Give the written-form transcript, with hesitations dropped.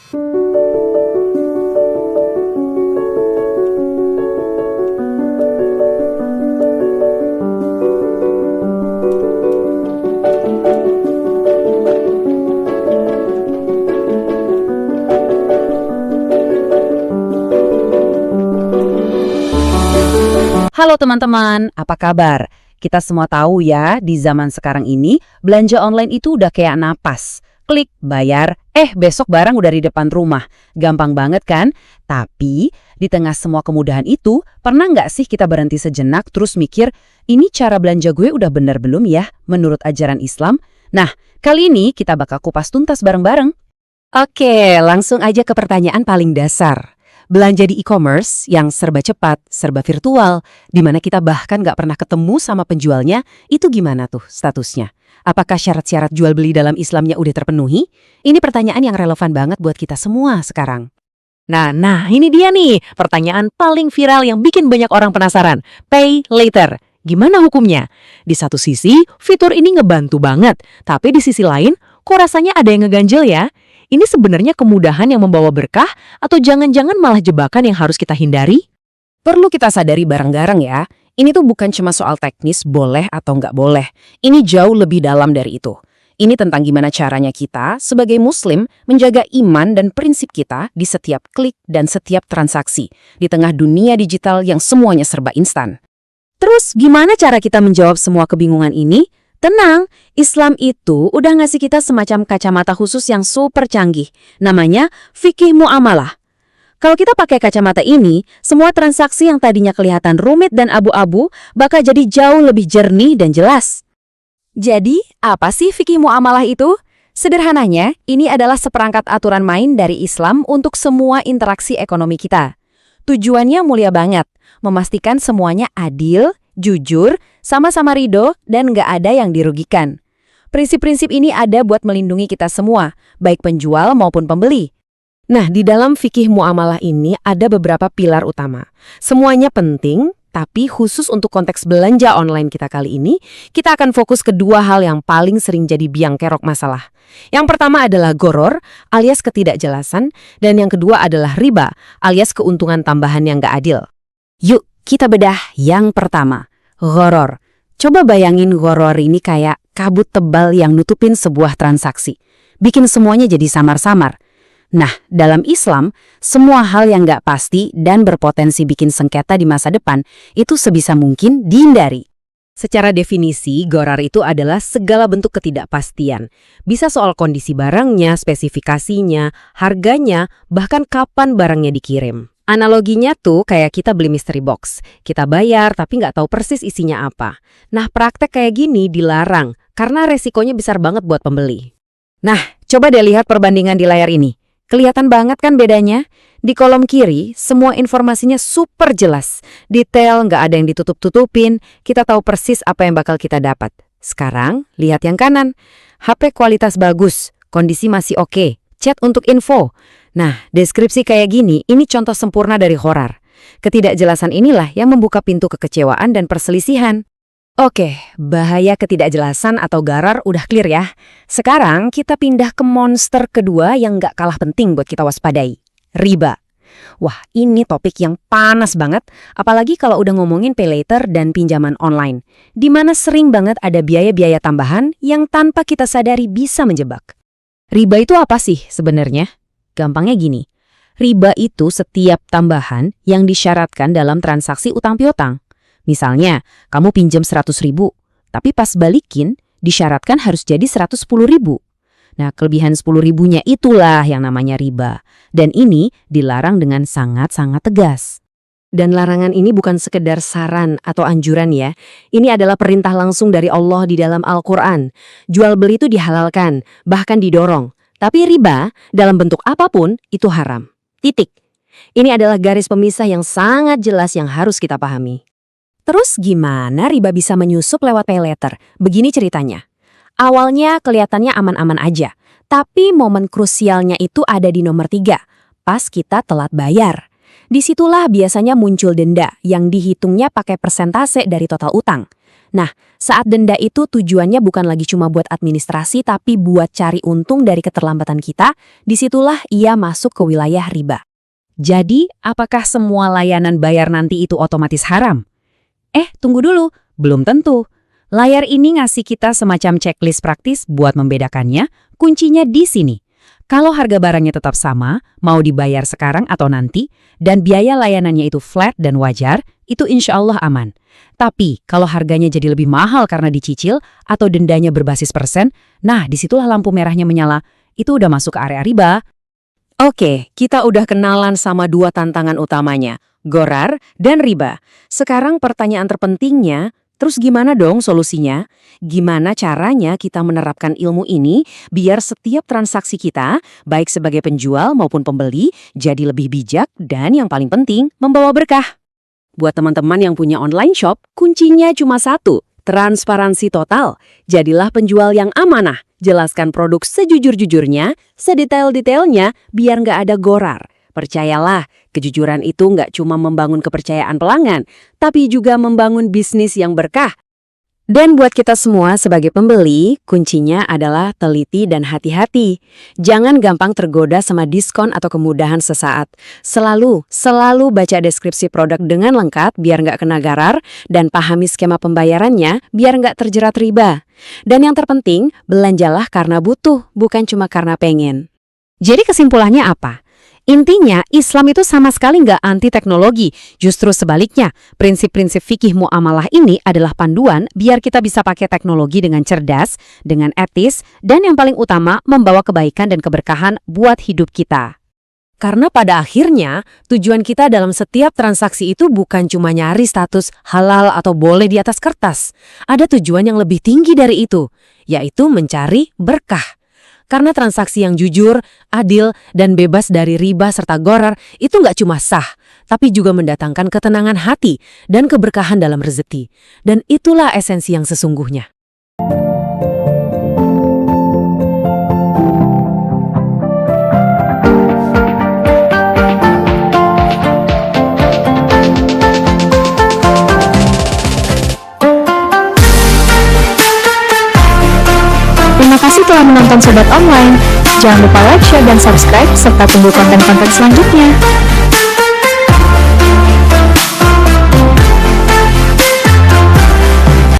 Halo teman-teman, apa kabar? Kita semua tahu ya, di zaman sekarang ini, belanja online itu udah kayak napas. Klik, bayar, besok barang udah di depan rumah. Gampang banget kan? Tapi, di tengah semua kemudahan itu, pernah nggak sih kita berhenti sejenak terus mikir, ini cara belanja gue udah bener belum ya, menurut ajaran Islam? Nah, kali ini kita bakal kupas tuntas bareng-bareng. Oke, langsung aja ke pertanyaan paling dasar. Belanja di e-commerce yang serba cepat, serba virtual, di mana kita bahkan nggak pernah ketemu sama penjualnya, itu gimana tuh statusnya? Apakah syarat-syarat jual beli dalam Islamnya udah terpenuhi? Ini pertanyaan yang relevan banget buat kita semua sekarang. Nah, ini dia nih, pertanyaan paling viral yang bikin banyak orang penasaran. Pay later. Gimana hukumnya? Di satu sisi, fitur ini ngebantu banget, tapi di sisi lain, kok rasanya ada yang ngeganjel ya? Ini sebenarnya kemudahan yang membawa berkah atau jangan-jangan malah jebakan yang harus kita hindari? Perlu kita sadari bareng-bareng ya, ini tuh bukan cuma soal teknis boleh atau nggak boleh. Ini jauh lebih dalam dari itu. Ini tentang gimana caranya kita sebagai muslim menjaga iman dan prinsip kita di setiap klik dan setiap transaksi di tengah dunia digital yang semuanya serba instan. Terus gimana cara kita menjawab semua kebingungan ini? Tenang, Islam itu udah ngasih kita semacam kacamata khusus yang super canggih. Namanya fikih muamalah. Kalau kita pakai kacamata ini, semua transaksi yang tadinya kelihatan rumit dan abu-abu bakal jadi jauh lebih jernih dan jelas. Jadi, apa sih fikih muamalah itu? Sederhananya, ini adalah seperangkat aturan main dari Islam untuk semua interaksi ekonomi kita. Tujuannya mulia banget, memastikan semuanya adil, jujur, sama-sama ridho, dan nggak ada yang dirugikan. Prinsip-prinsip ini ada buat melindungi kita semua, baik penjual maupun pembeli. Nah, di dalam fikih muamalah ini ada beberapa pilar utama. Semuanya penting, tapi khusus untuk konteks belanja online kita kali ini, kita akan fokus ke dua hal yang paling sering jadi biang kerok masalah. Yang pertama adalah gharar, alias ketidakjelasan, dan yang kedua adalah riba, alias keuntungan tambahan yang nggak adil. Yuk, kita bedah yang pertama. Gharar. Coba bayangin gharar ini kayak kabut tebal yang nutupin sebuah transaksi. Bikin semuanya jadi samar-samar. Nah, dalam Islam, semua hal yang nggak pasti dan berpotensi bikin sengketa di masa depan itu sebisa mungkin dihindari. Secara definisi, gharar itu adalah segala bentuk ketidakpastian. Bisa soal kondisi barangnya, spesifikasinya, harganya, bahkan kapan barangnya dikirim. Analoginya tuh kayak kita beli mystery box. Kita bayar tapi nggak tahu persis isinya apa. Nah, praktek kayak gini dilarang karena resikonya besar banget buat pembeli. Nah, coba deh lihat perbandingan di layar ini. Kelihatan banget kan bedanya? Di kolom kiri, semua informasinya super jelas. Detail, nggak ada yang ditutup-tutupin. Kita tahu persis apa yang bakal kita dapat. Sekarang, lihat yang kanan. HP kualitas bagus, kondisi masih oke, chat untuk info. Nah, deskripsi kayak gini, ini contoh sempurna dari gharar. Ketidakjelasan inilah yang membuka pintu kekecewaan dan perselisihan. Oke, bahaya ketidakjelasan atau gharar udah clear ya. Sekarang kita pindah ke monster kedua yang nggak kalah penting buat kita waspadai. Riba. Wah, ini topik yang panas banget, apalagi kalau udah ngomongin pay later dan pinjaman online, di mana sering banget ada biaya-biaya tambahan yang tanpa kita sadari bisa menjebak. Riba itu apa sih sebenarnya? Gampangnya gini, riba itu setiap tambahan yang disyaratkan dalam transaksi utang piutang. Misalnya, kamu pinjam 100.000, tapi pas balikin disyaratkan harus jadi 110.000. Nah, kelebihan 10.000-nya itulah yang namanya riba. Dan ini dilarang dengan sangat-sangat tegas. Dan larangan ini bukan sekedar saran atau anjuran ya. Ini adalah perintah langsung dari Allah di dalam Al-Quran. Jual beli itu dihalalkan, bahkan didorong. Tapi riba, dalam bentuk apapun, itu haram. Titik. Ini adalah garis pemisah yang sangat jelas yang harus kita pahami. Terus gimana riba bisa menyusup lewat pay later? Begini ceritanya. Awalnya kelihatannya aman-aman aja. Tapi momen krusialnya itu ada di nomor 3, pas kita telat bayar. Disitulah biasanya muncul denda yang dihitungnya pakai persentase dari total utang. Nah, saat denda itu tujuannya bukan lagi cuma buat administrasi tapi buat cari untung dari keterlambatan kita, disitulah ia masuk ke wilayah riba. Jadi, apakah semua layanan bayar nanti itu otomatis haram? Tunggu dulu, belum tentu. Layar ini ngasih kita semacam checklist praktis buat membedakannya, kuncinya di sini. Kalau harga barangnya tetap sama, mau dibayar sekarang atau nanti, dan biaya layanannya itu flat dan wajar, itu insya Allah aman. Tapi, kalau harganya jadi lebih mahal karena dicicil, atau dendanya berbasis persen, nah disitulah lampu merahnya menyala. Itu udah masuk ke area riba. Oke, kita udah kenalan sama dua tantangan utamanya, ghorar dan riba. Sekarang pertanyaan terpentingnya, terus gimana dong solusinya? Gimana caranya kita menerapkan ilmu ini biar setiap transaksi kita, baik sebagai penjual maupun pembeli, jadi lebih bijak dan yang paling penting, membawa berkah? Buat teman-teman yang punya online shop, kuncinya cuma satu, transparansi total. Jadilah penjual yang amanah. Jelaskan produk sejujur-jujurnya, sedetail-detailnya, biar nggak ada ghorar. Percayalah, kejujuran itu nggak cuma membangun kepercayaan pelanggan, tapi juga membangun bisnis yang berkah. Dan buat kita semua sebagai pembeli, kuncinya adalah teliti dan hati-hati. Jangan gampang tergoda sama diskon atau kemudahan sesaat. Selalu baca deskripsi produk dengan lengkap biar nggak kena gharar, dan pahami skema pembayarannya biar nggak terjerat riba. Dan yang terpenting, belanjalah karena butuh, bukan cuma karena pengen. Jadi kesimpulannya apa? Intinya, Islam itu sama sekali nggak anti teknologi. Justru sebaliknya, prinsip-prinsip fikih muamalah ini adalah panduan biar kita bisa pakai teknologi dengan cerdas, dengan etis, dan yang paling utama, membawa kebaikan dan keberkahan buat hidup kita. Karena pada akhirnya, tujuan kita dalam setiap transaksi itu bukan cuma nyari status halal atau boleh di atas kertas. Ada tujuan yang lebih tinggi dari itu, yaitu mencari berkah. Karena transaksi yang jujur, adil, dan bebas dari riba serta ghorar itu nggak cuma sah, tapi juga mendatangkan ketenangan hati dan keberkahan dalam rezeki. Dan itulah esensi yang sesungguhnya. Terima kasih telah menonton Sobat Online. Jangan lupa like, share, dan subscribe, serta tunggu konten-konten selanjutnya.